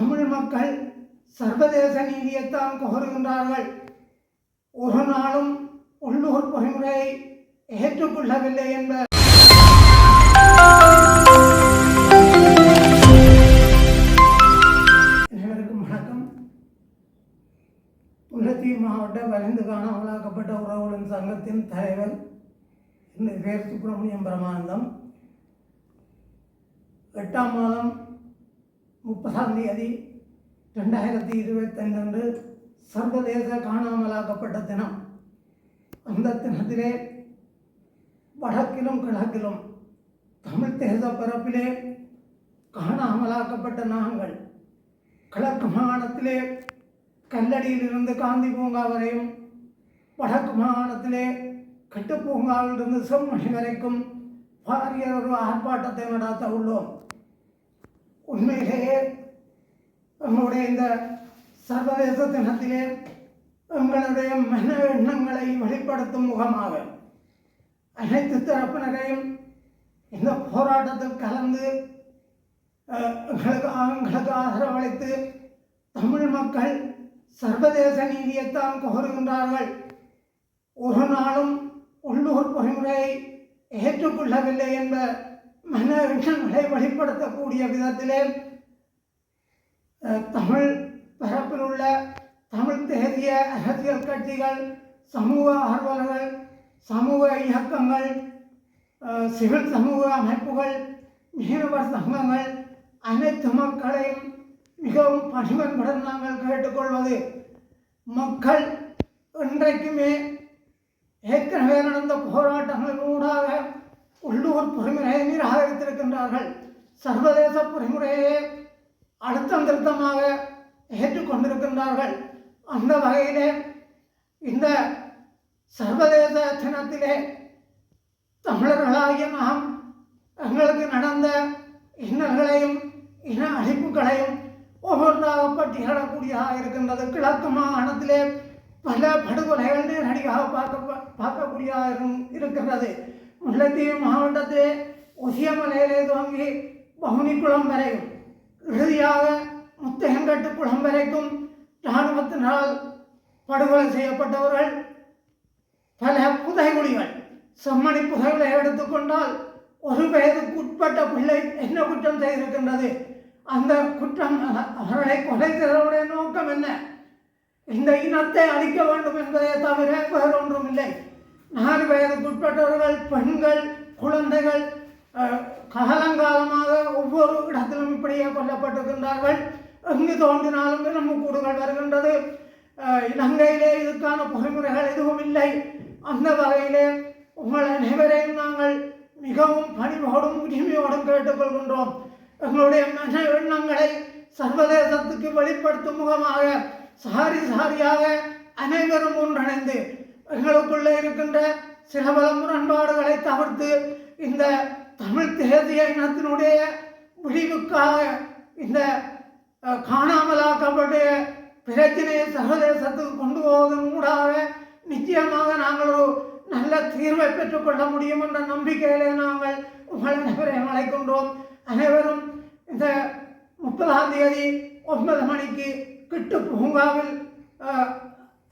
தமிழ் மக்கள் சர்வதேச நீதியைத்தான் கோருகின்றார்கள். ஒரு நாளும் உள்ளூர் பொறிமுறையை ஏற்றுக்கொள்ளவில்லை என்ற அனைவருக்கும் வணக்கம். முல்லைத்தீவு மாவட்ட வலிந்து காணாமலாக்கப்பட்ட உறவுகளின் சங்கத்தின் தலைவர் என்னுடைய பேர் சுப்பிரமணியம் பிரமானந்தம். 8ஆம் மாதம் 30ஆம் தேதி 2025 அன்று சர்வதேச காணாமலாக்கப்பட்ட தினம். அந்த தினத்திலே வடக்கிலும் கிழக்கிலும் தமிழ் தேச பரப்பிலே காணாமலாக்கப்பட்ட நாங்கள் கிழக்கு மாகாணத்திலே கல்லடியிலிருந்து காந்தி பூங்கா வரையும், வடக்கு மாகாணத்திலே கட்டுப்பூங்காவிலிருந்து செம்மணி வரைக்கும் பாரிய ஒரு ஆர்ப்பாட்டத்தை நடாத்த உள்ளோம். உண்மையிலேயே எங்களுடைய இந்த சர்வதேச தினத்திலே எங்களுடைய மன எண்ணங்களை வெளிப்படுத்தும் முகமாக அனைத்து தரப்பினரையும் இந்த போராட்டத்தில் கலந்து எங்களுக்கு ஆதரவளித்து தமிழ் மக்கள் சர்வதேச நீதியைத்தான் கோருகின்றார்கள். ஒரு நாளும் உள்ளூர் பொறிமுறையை ஏற்றுக்கொள்ளவில்லை என்ற மன எண்ணங்களை வெளிப்படுத்தக்கூடிய விதத்திலே தமிழ் பரப்பில் உள்ள தமிழ் தேசிய அரசியல் கட்சிகள், சமூக ஆர்வலர்கள், சமூக இயக்கங்கள், சிவில் சமூக அமைப்புகள், மீனவர் சங்கங்கள், அனைத்து மக்களையும் மிகவும் பணிவன்புடன் நாங்கள் கேட்டுக்கொள்வது, மக்கள் இன்றைக்குமே ஏற்கனவே நடந்த போராட்டங்களின் ஊடாக உள்ளூர் பொறிமுறையை நிராகரித்திருக்கின்றார்கள். சர்வதேச பொறிமுறையை அழுத்தம் திருத்தமாக ஏற்றுக்கொண்டிருக்கின்றார்கள். அந்த வகையிலே இந்த சர்வதேச தினத்திலே தமிழர்களாகிய நாம் எங்களுக்கு நடந்த இன்னல்களையும் இன அழிப்புகளையும் ஒவ்வொன்றாக பட்டியலிடக்கூடியதாக இருக்கின்றது. கிழக்கு மாகாணத்திலே பல படுகொலைகள் நேரடியாக பார்க்கக்கூடியதாக இருக்கின்றது. முல்லைத்தீவு மாவட்டத்திலே ஒசியமலையிலே துவங்கி பவுனிக்குளம் வரையும், இறுதியாக முத்தையங்கட்டு குளம் வரைக்கும் இராணுவத்தினால் படுகொலை செய்யப்பட்டவர்கள் பல புதைகுழிகள். செம்மணி புதைகளை எடுத்துக்கொண்டால் 1 வயதுக்குட்பட்ட பிள்ளை என்ன குற்றம் செய்திருக்கின்றது? அந்த குற்றம் அவர்களை கொலை செய்தவருடைய நோக்கம் என்ன? இந்த இனத்தை அழிக்க வேண்டும் என்பதை தவிர வேறொன்றும் இல்லை. 4 வயதுக்குட்பட்டவர்கள், பெண்கள், குழந்தைகள் காலங்காலமாக ஒவ்வொரு இடத்திலும் இப்படியே கொல்லப்பட்டிருக்கின்றார்கள். எங்கு தோன்றினாலும் எலும்புக்கூடுகள் வருகின்றது. இலங்கையிலே இதுக்கான பொறிமுறைகள் எதுவும் இல்லை. அந்த வகையிலே உங்கள் அனைவரையும் நாங்கள் மிகவும் பணிவோடும் உரிமையோடும் கேட்டுக்கொள்கின்றோம். எங்களுடைய மன எண்ணங்களை சர்வதேசத்துக்கு வெளிப்படுத்தும் முகமாக சாரியாக அனைவரும் ஒன்றிணைந்து எங்களுக்குள்ளே இருக்கின்ற சில பல முரண்பாடுகளை தவிர்த்து இந்த தமிழ் தேசிய இனத்தினுடைய விழிவுக்காக இந்த காணாமலாக்கப்பட்ட பிரச்சனையை சர்வதேசத்துக்கு கொண்டு போவதன் ஊடாக நிச்சயமாக நாங்கள் ஒரு நல்ல தீர்வை பெற்றுக்கொள்ள முடியும் என்ற நம்பிக்கையிலே நாங்கள் உங்கள் அனைவரையும் அழைக்கின்றோம். அனைவரும் இந்த 30ஆம் தேதி 9 மணிக்கு கிட்டு பூங்காவில்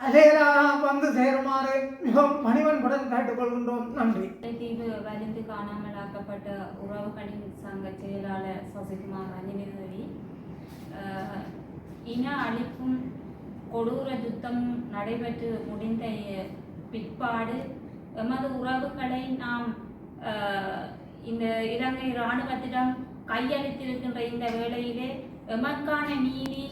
அலையலாக வந்து சேருமாறு மிகவும் பணிவன்புடன் கேட்டுக்கொள்கின்றோம். நன்றி. தீவு வலிந்து காணாமலாக்கப்பட்ட உறவுகளின் சங்க செயலாளர் சசிகுமார் ரஞ்சினிதேவி. இன அழிப்பும் கொடூர யுத்தமும் நடைபெற்று முடிந்த பிற்பாடு எமது உறவுகளை நாம் இந்த இலங்கை இராணுவத்திடம் கையளித்திருக்கின்ற இந்த வேளையிலே எமக்கான நீதி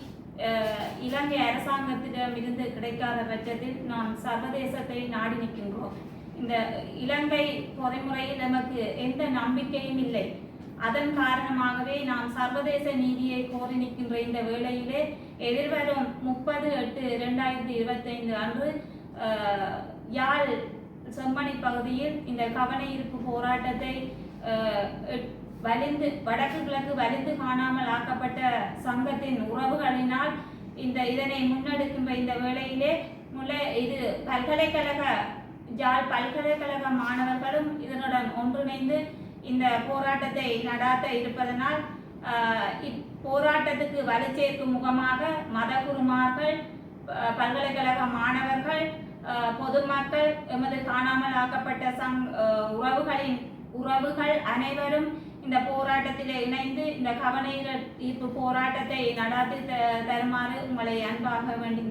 இலங்கை அரசாங்கத்திடம் இருந்து கிடைக்காத பட்சத்தில் நாம் சர்வதேசத்தை நாடி நிற்கின்றோம். இந்த இலங்கை பொறிமுறையில் நமக்கு எந்த நம்பிக்கையும் இல்லை. அதன் காரணமாகவே நாம் சர்வதேச நீதியை கோரி நிற்கின்ற இந்த வேளையிலே எதிர்வரும் 30/8/2025 அன்று யாழ் செம்மணி பகுதியில் இந்த கவன ஈர்ப்பு போராட்டத்தை வடக்கு கிழக்கு வலிந்து காணாமல் ஆக்கப்பட்ட சங்கத்தின் உறவுகளினால் இதனை முன்னெடுக்கின்ற இந்த வேளையிலே இது யாழ் பல்கலைக்கழக மாணவர்களும் இதனுடன் ஒன்றிணைந்து இந்த போராட்டத்தை நடாத்த இருப்பதனால் இப்போராட்டத்துக்கு வலு சேர்க்கும் முகமாக மதகுருமார்கள், பல்கலைக்கழக மாணவர்கள், பொதுமக்கள், எமது காணாமல் ஆக்கப்பட்ட உறவுகள் அனைவரும் இந்த போராட்டத்தில் இணைந்து இந்த கவன ஈர்ப்பு போராட்டத்தை நடாத்தி தருமாறு உங்களை அன்பாக வேண்டி